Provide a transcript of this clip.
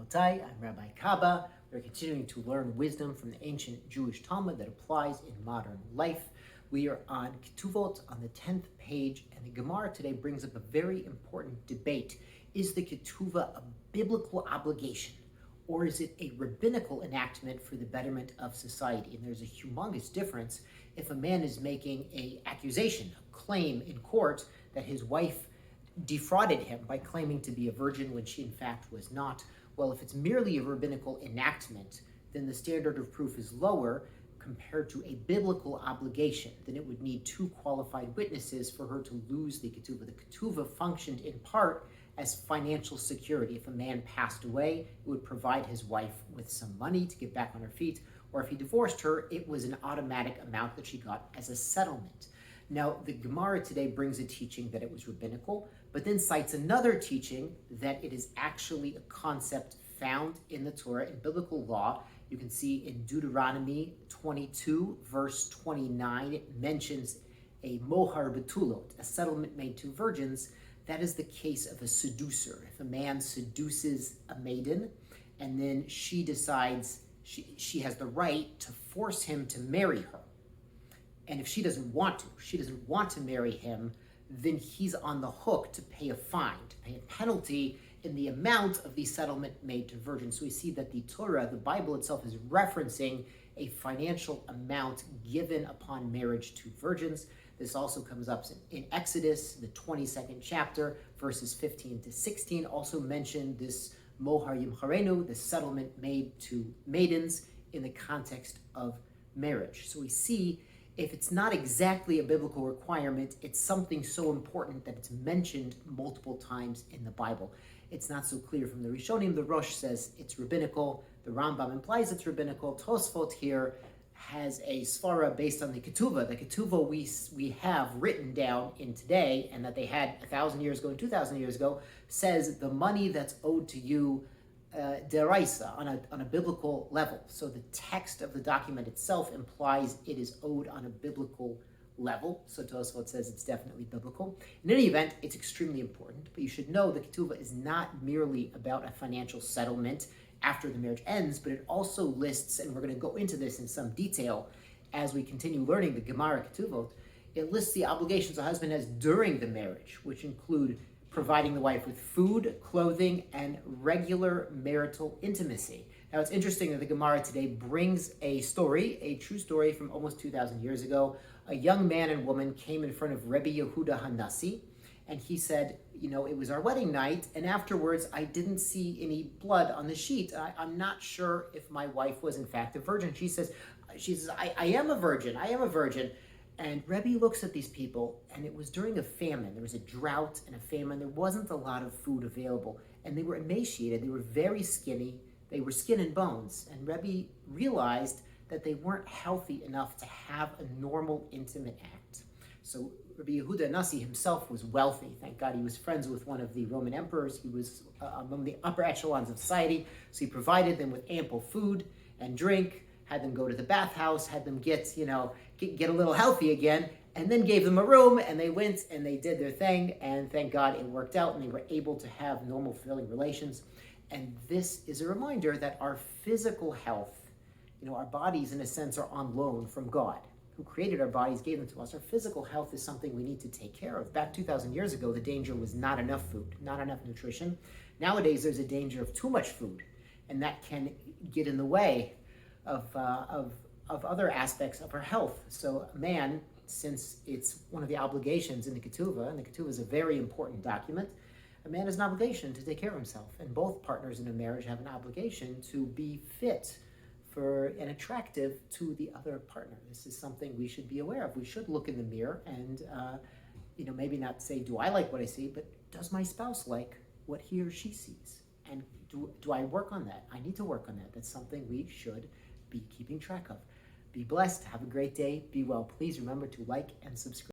Rabotai, I'm Rabbi Kaba. We're continuing to learn wisdom from the ancient Jewish Talmud that applies in modern life. We are on Ketuvot on the 10th page, and the Gemara today brings up a very important debate. Is the Ketuvah a biblical obligation, or is it a rabbinical enactment for the betterment of society? And there's a humongous difference if a man is making an accusation, a claim in court that his wife defrauded him by claiming to be a virgin when she in fact was not. Well, if it's merely a rabbinical enactment, then the standard of proof is lower compared to a biblical obligation. Then it would need two qualified witnesses for her to lose the ketuvah. The ketuvah functioned in part as financial security. If a man passed away, it would provide his wife with some money to get back on her feet, or if he divorced her, it was an automatic amount that she got as a settlement. Now, the Gemara today brings a teaching that it was rabbinical, but then cites another teaching that it is actually a concept found in the Torah, in biblical law. You can see in Deuteronomy 22, verse 29, it mentions a mohar betulot, a settlement made to virgins. That is the case of a seducer. If a man seduces a maiden, and then she decides she has the right to force him to marry her. And if she doesn't want to marry him, then he's on the hook to pay a fine, to pay a penalty in the amount of the settlement made to virgins. So we see that the Torah, the Bible itself, is referencing a financial amount given upon marriage to virgins. This also comes up in Exodus, the 22nd chapter, verses 15 to 16, also mentioned this mohar yimcharenu, the settlement made to maidens in the context of marriage. So we see, if it's not exactly a biblical requirement, it's something so important that it's mentioned multiple times in the Bible. It's not so clear from the Rishonim. The Rosh says it's rabbinical. The Rambam implies it's rabbinical. Tosfot here has a svara based on the Ketuvah. The Ketuvah we have written down in today, and that they had 1,000 years ago and 2,000 years ago, says the money that's owed to you deraisa, on a biblical level. So the text of the document itself implies it is owed on a biblical level. So Tosfot says it's definitely biblical. In any event, it's extremely important, but you should know the ketuvah is not merely about a financial settlement after the marriage ends, but it also lists, and we're going to go into this in some detail as we continue learning the Gemara Ketuvot, it lists the obligations a husband has during the marriage, which include providing the wife with food, clothing, and regular marital intimacy. Now, it's interesting that the Gemara today brings a story, a true story from almost 2,000 years ago. A young man and woman came in front of Rebbe Yehuda Hanassi, and he said, it was our wedding night, and afterwards I didn't see any blood on the sheet. I'm not sure if my wife was in fact a virgin. She says, I am a virgin. And Rebbe looks at these people, and it was during a famine. There was a drought and a famine. There wasn't a lot of food available, and they were emaciated. They were very skinny. They were skin and bones. And Rebbe realized that they weren't healthy enough to have a normal, intimate act. So Rabbi Yehuda Hanassi himself was wealthy. Thank God he was friends with one of the Roman emperors. He was among the upper echelons of society. So he provided them with ample food and drink, had them go to the bathhouse, had them get a little healthy again, and then gave them a room, and they went and they did their thing, and thank God it worked out, and they were able to have normal, fulfilling relations. And this is a reminder that our physical health, our bodies in a sense are on loan from God, who created our bodies, gave them to us. Our physical health is something we need to take care of. Back 2,000 years ago, the danger was not enough food, not enough nutrition. Nowadays, there's a danger of too much food, and that can get in the way of other aspects of our health. So a man, since it's one of the obligations in the Ketuvah, and the Ketuvah is a very important document, a man has an obligation to take care of himself. And both partners in a marriage have an obligation to be fit for and attractive to the other partner. This is something we should be aware of. We should look in the mirror and maybe not say, do I like what I see, but does my spouse like what he or she sees? And do I work on that? I need to work on that. That's something we should be keeping track of. Be blessed. Have a great day. Be well. Please remember to like and subscribe.